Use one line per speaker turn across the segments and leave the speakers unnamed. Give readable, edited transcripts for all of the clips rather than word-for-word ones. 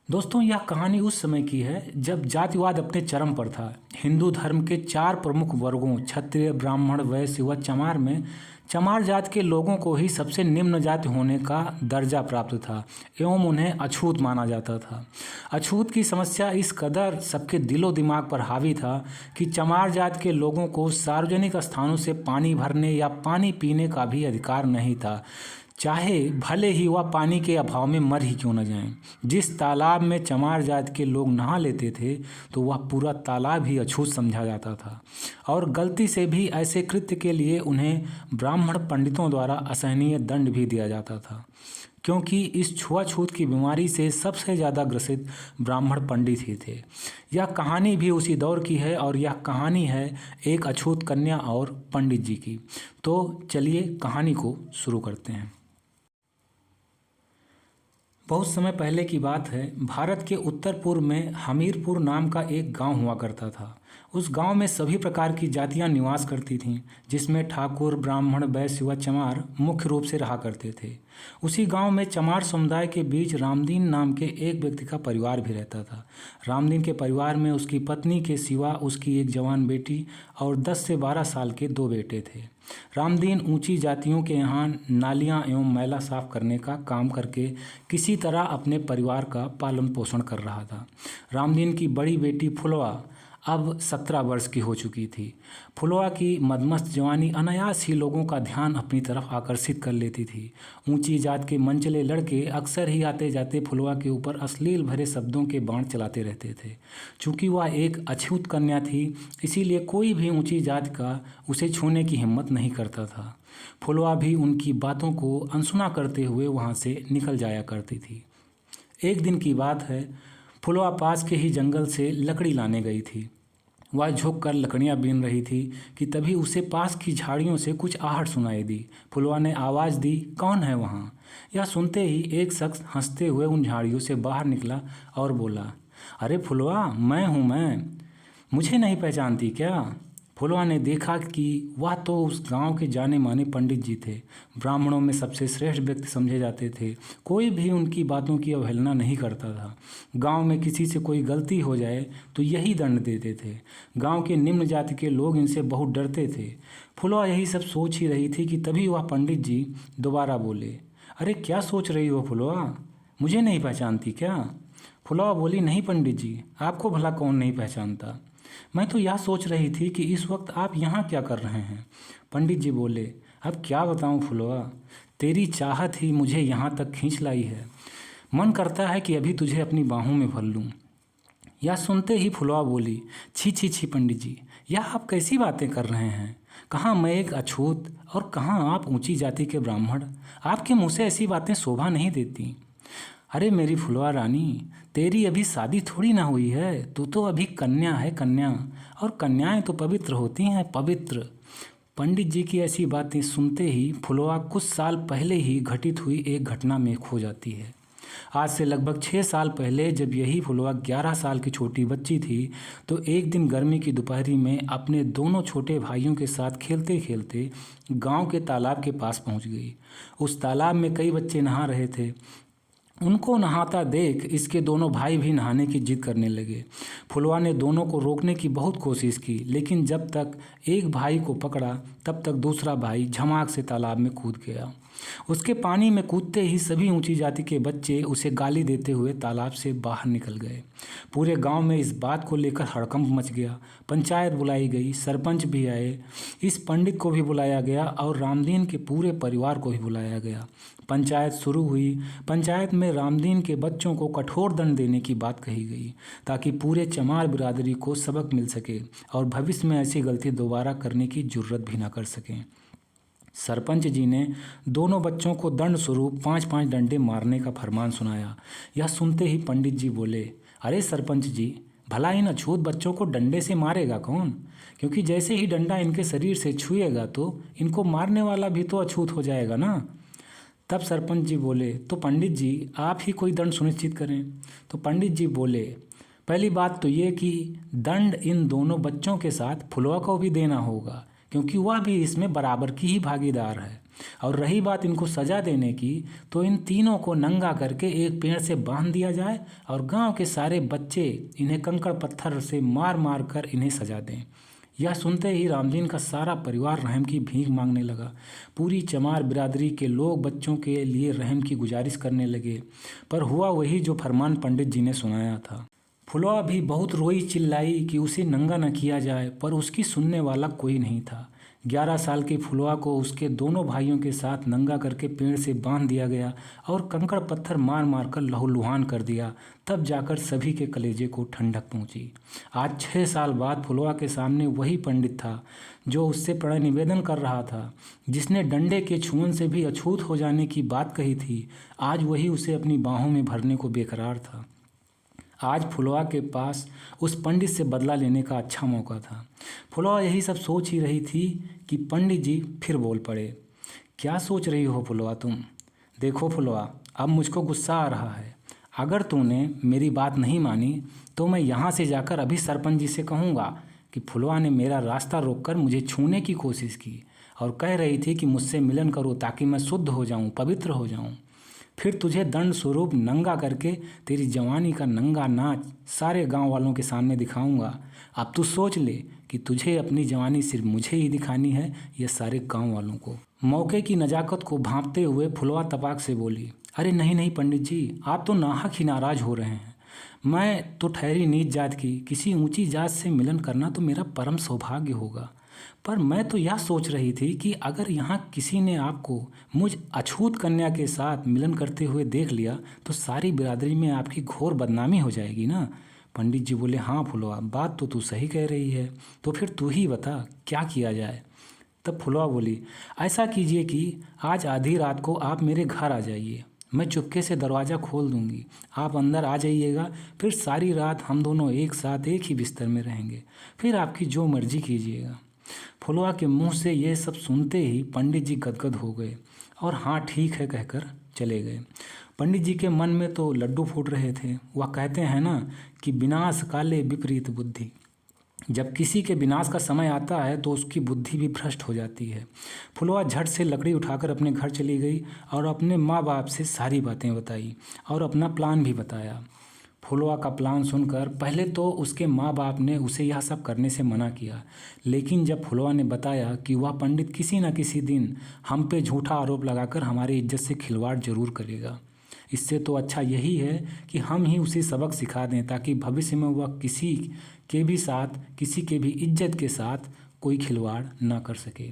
दोस्तों, यह कहानी उस समय की है जब जातिवाद अपने चरम पर था। हिंदू धर्म के चार प्रमुख वर्गों क्षत्रिय, ब्राह्मण, वैश्य व चमार में चमार जात के लोगों को ही सबसे निम्न जाति होने का दर्जा प्राप्त था एवं उन्हें अछूत माना जाता था। अछूत की समस्या इस कदर सबके दिलो दिमाग पर हावी था कि चमार जात के लोगों को सार्वजनिक स्थानों से पानी भरने या पानी पीने का भी अधिकार नहीं था, चाहे भले ही वह पानी के अभाव में मर ही क्यों न जाएं। जिस तालाब में चमार जात के लोग नहा लेते थे तो वह पूरा तालाब ही अछूत समझा जाता था और गलती से भी ऐसे कृत्य के लिए उन्हें ब्राह्मण पंडितों द्वारा असहनीय दंड भी दिया जाता था, क्योंकि इस छुआछूत की बीमारी से सबसे ज़्यादा ग्रसित ब्राह्मण पंडित ही थे। यह कहानी भी उसी दौर की है और यह कहानी है एक अछूत कन्या और पंडित जी की। तो चलिए कहानी को शुरू करते हैं। बहुत समय पहले की बात है। भारत के उत्तर पूर्व में हमीरपुर नाम का एक गांव हुआ करता था। उस गांव में सभी प्रकार की जातियां निवास करती थीं, जिसमें ठाकुर, ब्राह्मण, वैश्य व चमार मुख्य रूप से रहा करते थे। उसी गांव में चमार समुदाय के बीच रामदीन नाम के एक व्यक्ति का परिवार भी रहता था। रामदीन के परिवार में उसकी पत्नी के सिवा उसकी एक जवान बेटी और 10 से 12 साल के 2 बेटे थे। रामदीन ऊंची जातियों के यहाँ नालियाँ एवं मैला साफ करने का काम करके किसी तरह अपने परिवार का पालन पोषण कर रहा था। रामदीन की बड़ी बेटी फुलवा अब 17 वर्ष की हो चुकी थी। फुलवा की मदमस्त जवानी अनायास ही लोगों का ध्यान अपनी तरफ आकर्षित कर लेती थी। ऊंची जात के मनचले लड़के अक्सर ही आते जाते फुलवा के ऊपर अश्लील भरे शब्दों के बाण चलाते रहते थे। चूँकि वह एक अछूत कन्या थी, इसीलिए कोई भी ऊंची जात का उसे छूने की हिम्मत नहीं करता था। फुलवा भी उनकी बातों को अनसुना करते हुए वहाँ से निकल जाया करती थी। एक दिन की बात है, फुलवा पास के ही जंगल से लकड़ी लाने गई थी। वह झुक कर लकड़ियाँ बीन रही थी कि तभी उसे पास की झाड़ियों से कुछ आहट सुनाई दी। फुलवा ने आवाज़ दी, कौन है वहाँ? यह सुनते ही एक शख्स हंसते हुए उन झाड़ियों से बाहर निकला और बोला, अरे फुलवा, मैं हूँ मैं। मुझे नहीं पहचानती क्या? फुलवा ने देखा कि वह तो उस गांव के जाने माने पंडित जी थे। ब्राह्मणों में सबसे श्रेष्ठ व्यक्ति समझे जाते थे। कोई भी उनकी बातों की अवहेलना नहीं करता था। गांव में किसी से कोई गलती हो जाए तो यही दंड देते थे। गांव के निम्न जाति के लोग इनसे बहुत डरते थे। फुलवा यही सब सोच ही रही थी कि तभी वह पंडित जी दोबारा बोले, अरे क्या सोच रही हो फुलवा? मुझे नहीं पहचानती क्या? फुलवा बोली, नहीं पंडित जी, आपको भला कौन नहीं पहचानता। मैं तो यह सोच रही थी कि इस वक्त आप यहाँ क्या कर रहे हैं। पंडित जी बोले, अब क्या बताऊँ फुलवा, तेरी चाहत ही मुझे यहाँ तक खींच लाई है। मन करता है कि अभी तुझे अपनी बाहों में भर लूँ। यह सुनते ही फुलवा बोली, छी छी छी पंडित जी, यह आप कैसी बातें कर रहे हैं? कहाँ मैं एक अछूत और कहाँ आप ऊंची जाति के ब्राह्मण। आपके मुँह से ऐसी बातें शोभा नहीं देती। अरे मेरी फुलवा रानी, तेरी अभी शादी थोड़ी ना हुई है, तू तो अभी कन्या है कन्या, और कन्याएं तो पवित्र होती हैं, पवित्र। पंडित जी की ऐसी बातें सुनते ही फुलवा कुछ साल पहले ही घटित हुई एक घटना में खो जाती है। आज से लगभग 6 साल पहले जब यही फुलवा 11 साल की छोटी बच्ची थी, तो एक दिन गर्मी की दोपहरी में अपने दोनों छोटे भाइयों के साथ खेलते खेलते गांव के तालाब के पास पहुंच गई। उस तालाब में कई बच्चे नहा रहे थे। उनको नहाता देख इसके दोनों भाई भी नहाने की जिद करने लगे। फुलवा ने दोनों को रोकने की बहुत कोशिश की, लेकिन जब तक एक भाई को पकड़ा तब तक दूसरा भाई झमाक से तालाब में कूद गया। उसके पानी में कूदते ही सभी ऊंची जाति के बच्चे उसे गाली देते हुए तालाब से बाहर निकल गए। पूरे गांव में इस बात को लेकर हड़कंप मच गया। पंचायत बुलाई गई, सरपंच भी आए, इस पंडित को भी बुलाया गया और रामदीन के पूरे परिवार को भी बुलाया गया। पंचायत शुरू हुई। पंचायत में रामदीन के बच्चों को कठोर दंड देने की बात कही गई, ताकि पूरे चमार बिरादरी को सबक मिल सके और भविष्य में ऐसी गलती दोबारा करने की जुर्रत भी ना कर सकें। सरपंच जी ने दोनों बच्चों को दंड स्वरूप 5-5 डंडे मारने का फरमान सुनाया। यह सुनते ही पंडित जी बोले, अरे सरपंच जी, भला इन अछूत बच्चों को डंडे से मारेगा कौन? क्योंकि जैसे ही डंडा इनके शरीर से छुएगा तो इनको मारने वाला भी तो अछूत हो जाएगा ना। तब सरपंच जी बोले, तो पंडित जी आप ही कोई दंड सुनिश्चित करें। तो पंडित जी बोले, पहली बात तो ये कि दंड इन दोनों बच्चों के साथ फुलवा को भी देना होगा, क्योंकि वह भी इसमें बराबर की ही भागीदार है। और रही बात इनको सज़ा देने की, तो इन तीनों को नंगा करके एक पेड़ से बांध दिया जाए और गांव के सारे बच्चे इन्हें कंकड़ पत्थर से मार मार कर इन्हें सजा दें। यह सुनते ही रामदीन का सारा परिवार रहम की भीख मांगने लगा। पूरी चमार बिरादरी के लोग बच्चों के लिए रहम की गुजारिश करने लगे, पर हुआ वही जो फरमान पंडित जी ने सुनाया था। फुलवा भी बहुत रोई चिल्लाई कि उसे नंगा न किया जाए, पर उसकी सुनने वाला कोई नहीं था। 11 साल के फुलवा को उसके दोनों भाइयों के साथ नंगा करके पेड़ से बांध दिया गया और कंकड़ पत्थर मार मार कर लहूलुहान कर दिया। तब जाकर सभी के कलेजे को ठंडक पहुंची। आज 6 साल बाद फुलवा के सामने वही पंडित था जो उससे प्रणय निवेदन कर रहा था, जिसने डंडे के छुअन से भी अछूत हो जाने की बात कही थी। आज वही उसे अपनी बाहों में भरने को बेकरार था। आज फुलवा के पास उस पंडित से बदला लेने का अच्छा मौका था। फुलवा यही सब सोच ही रही थी कि पंडित जी फिर बोल पड़े। क्या सोच रही हो फुलवा तुम? देखो फुलवा, अब मुझको गुस्सा आ रहा है। अगर तूने मेरी बात नहीं मानी तो मैं यहाँ से जाकर अभी सरपंच जी से कहूँगा कि फुलवा ने मेरा रास्ता रोककर मुझे छूने की कोशिश की और कह रही थी कि मुझसे मिलन करो ताकि मैं शुद्ध हो जाऊँ, पवित्र हो जाऊँ। फिर तुझे दंड स्वरूप नंगा करके तेरी जवानी का नंगा नाच सारे गांव वालों के सामने दिखाऊंगा। अब तू सोच ले कि तुझे अपनी जवानी सिर्फ मुझे ही दिखानी है या सारे गांव वालों को। मौके की नजाकत को भांपते हुए फुलवा तपाक से बोली, अरे नहीं नहीं पंडित जी, आप तो नाहक ही नाराज हो रहे हैं। मैं तो ठहरी नीच जात की, किसी ऊंची जात से मिलन करना तो मेरा परम सौभाग्य होगा। पर मैं तो यह सोच रही थी कि अगर यहाँ किसी ने आपको मुझ अछूत कन्या के साथ मिलन करते हुए देख लिया तो सारी बिरादरी में आपकी घोर बदनामी हो जाएगी ना। पंडित जी बोले, हाँ फुलवा, बात तो तू सही कह रही है, तो फिर तू ही बता क्या किया जाए। तब फुलवा बोली, ऐसा कीजिए कि आज आधी रात को आप मेरे घर आ जाइए, मैं चुपके से दरवाज़ा खोल दूंगी, आप अंदर आ जाइएगा। फिर सारी रात हम दोनों एक साथ एक ही बिस्तर में रहेंगे, फिर आपकी जो मर्जी कीजिएगा। फुलवा के मुंह से ये सब सुनते ही पंडित जी गदगद हो गए और हाँ ठीक है कहकर चले गए। पंडित जी के मन में तो लड्डू फूट रहे थे। वह कहते हैं ना कि विनाश काले विपरीत बुद्धि। जब किसी के विनाश का समय आता है तो उसकी बुद्धि भी भ्रष्ट हो जाती है। फुलवा झट से लकड़ी उठाकर अपने घर चली गई और अपने माँ बाप से सारी बातें बताई और अपना प्लान भी बताया। फुलवा का प्लान सुनकर पहले तो उसके माँ बाप ने उसे यह सब करने से मना किया, लेकिन जब फुलवा ने बताया कि वह पंडित किसी न किसी दिन हम पे झूठा आरोप लगाकर हमारी इज्जत से खिलवाड़ जरूर करेगा, इससे तो अच्छा यही है कि हम ही उसे सबक सिखा दें ताकि भविष्य में वह किसी के भी इज्जत के साथ कोई खिलवाड़ ना कर सके।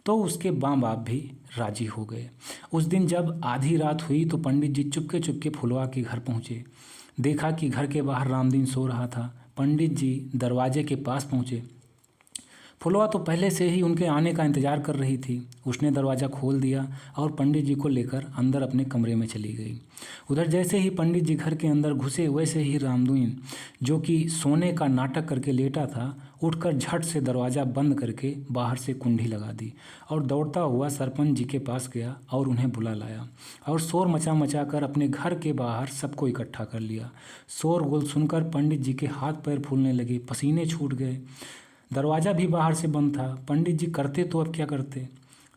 तो उसके माँ बाप भी राजी हो गए। उस दिन जब आधी रात हुई तो पंडित जी चुपके चुपके फुलवा के घर पहुँचे। देखा कि घर के बाहर रामदीन सो रहा था। पंडित जी दरवाजे के पास पहुँचे। फुलवा तो पहले से ही उनके आने का इंतजार कर रही थी। उसने दरवाज़ा खोल दिया और पंडित जी को लेकर अंदर अपने कमरे में चली गई। उधर जैसे ही पंडित जी घर के अंदर घुसे वैसे ही रामदीन, जो कि सोने का नाटक करके लेटा था, उठकर झट से दरवाज़ा बंद करके बाहर से कुंडी लगा दी और दौड़ता हुआ सरपंच जी के पास गया और उन्हें बुला लाया और शोर मचा कर अपने घर के बाहर सबको इकट्ठा कर लिया। शोर गुल सुनकर पंडित जी के हाथ पैर फूलने लगे, पसीने छूट गए। दरवाज़ा भी बाहर से बंद था। पंडित जी करते तो अब क्या करते।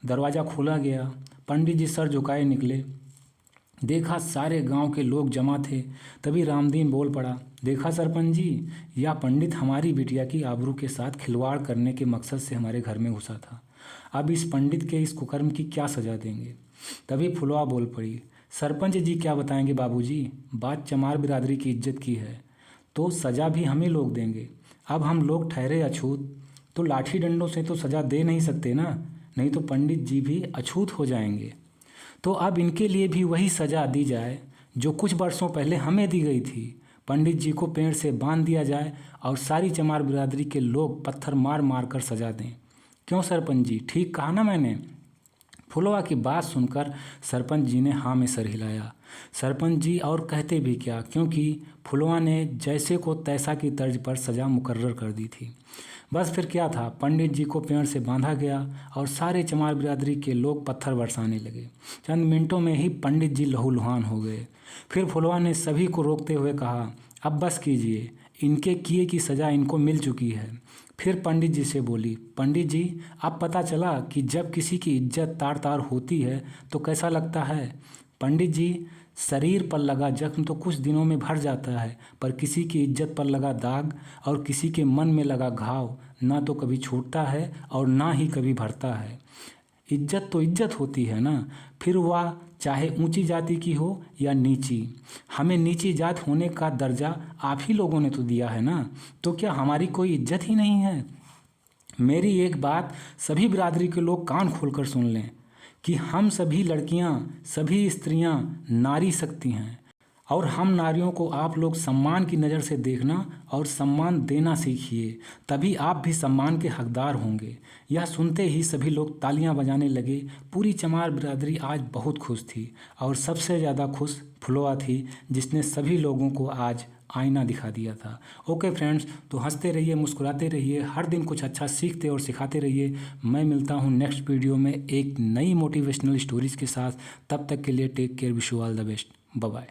दरवाज़ा खोला गया। पंडित जी सर झुकाए निकले। देखा सारे गांव के लोग जमा थे। तभी रामदीन बोल पड़ा, देखा सरपंच जी, यह पंडित हमारी बिटिया की आबरू के साथ खिलवाड़ करने के मकसद से हमारे घर में घुसा था। अब इस पंडित के इस कुकर्म की क्या सज़ा देंगे। तभी फुलवा बोल पड़ी, सरपंच जी क्या बताएंगे बाबूजी, बात चमार बिरादरी की इज्जत की है तो सज़ा भी हम ही लोग देंगे। अब हम लोग ठहरे अछूत तो लाठी डंडों से तो सज़ा दे नहीं सकते ना, नहीं तो पंडित जी भी अछूत हो जाएंगे। तो अब इनके लिए भी वही सज़ा दी जाए जो कुछ वर्षों पहले हमें दी गई थी। पंडित जी को पेड़ से बांध दिया जाए और सारी चमार बिरादरी के लोग पत्थर मार मार कर सजा दें। क्यों सरपंच जी, ठीक कहा ना मैंने। फुलवा की बात सुनकर सरपंच जी ने हाँ में सर हिलाया। सरपंच जी और कहते भी क्या, क्योंकि फुलवा ने जैसे को तैसा की तर्ज पर सज़ा मुकर्रर कर दी थी। बस फिर क्या था, पंडित जी को पेड़ से बांधा गया और सारे चमार बिरादरी के लोग पत्थर बरसाने लगे। चंद मिनटों में ही पंडित जी लहूलुहान हो गए। फिर फुलवा ने सभी को रोकते हुए कहा, अब बस कीजिए, इनके किए की सज़ा इनको मिल चुकी है, फिर पंडित जी से बोली, पंडित जी अब पता चला कि जब किसी की इज्जत तार तार होती है तो कैसा लगता है। पंडित जी, शरीर पर लगा जख्म तो कुछ दिनों में भर जाता है, पर किसी की इज्जत पर लगा दाग और किसी के मन में लगा घाव ना तो कभी छूटता है और ना ही कभी भरता है। इज्जत तो इज्जत होती है ना, फिर वह चाहे ऊंची जाति की हो या नीची। हमें नीची जात होने का दर्जा आप ही लोगों ने तो दिया है ना, तो क्या हमारी कोई इज्जत ही नहीं है। मेरी एक बात सभी बिरादरी के लोग कान खोलकर सुन लें कि हम सभी लड़कियां, सभी स्त्रियां नारी शक्ति हैं और हम नारियों को आप लोग सम्मान की नज़र से देखना और सम्मान देना सीखिए, तभी आप भी सम्मान के हकदार होंगे। यह सुनते ही सभी लोग तालियां बजाने लगे। पूरी चमार बिरादरी आज बहुत खुश थी और सबसे ज़्यादा खुश फुलवा थी, जिसने सभी लोगों को आज आईना दिखा दिया था। ओके फ्रेंड्स, तो हंसते रहिए, मुस्कुराते रहिए, हर दिन कुछ अच्छा सीखते और सिखाते रहिए। मैं मिलता हूँ नेक्स्ट वीडियो में एक नई मोटिवेशनल स्टोरीज़ के साथ। तब तक के लिए take care, wish you all the best, bye bye.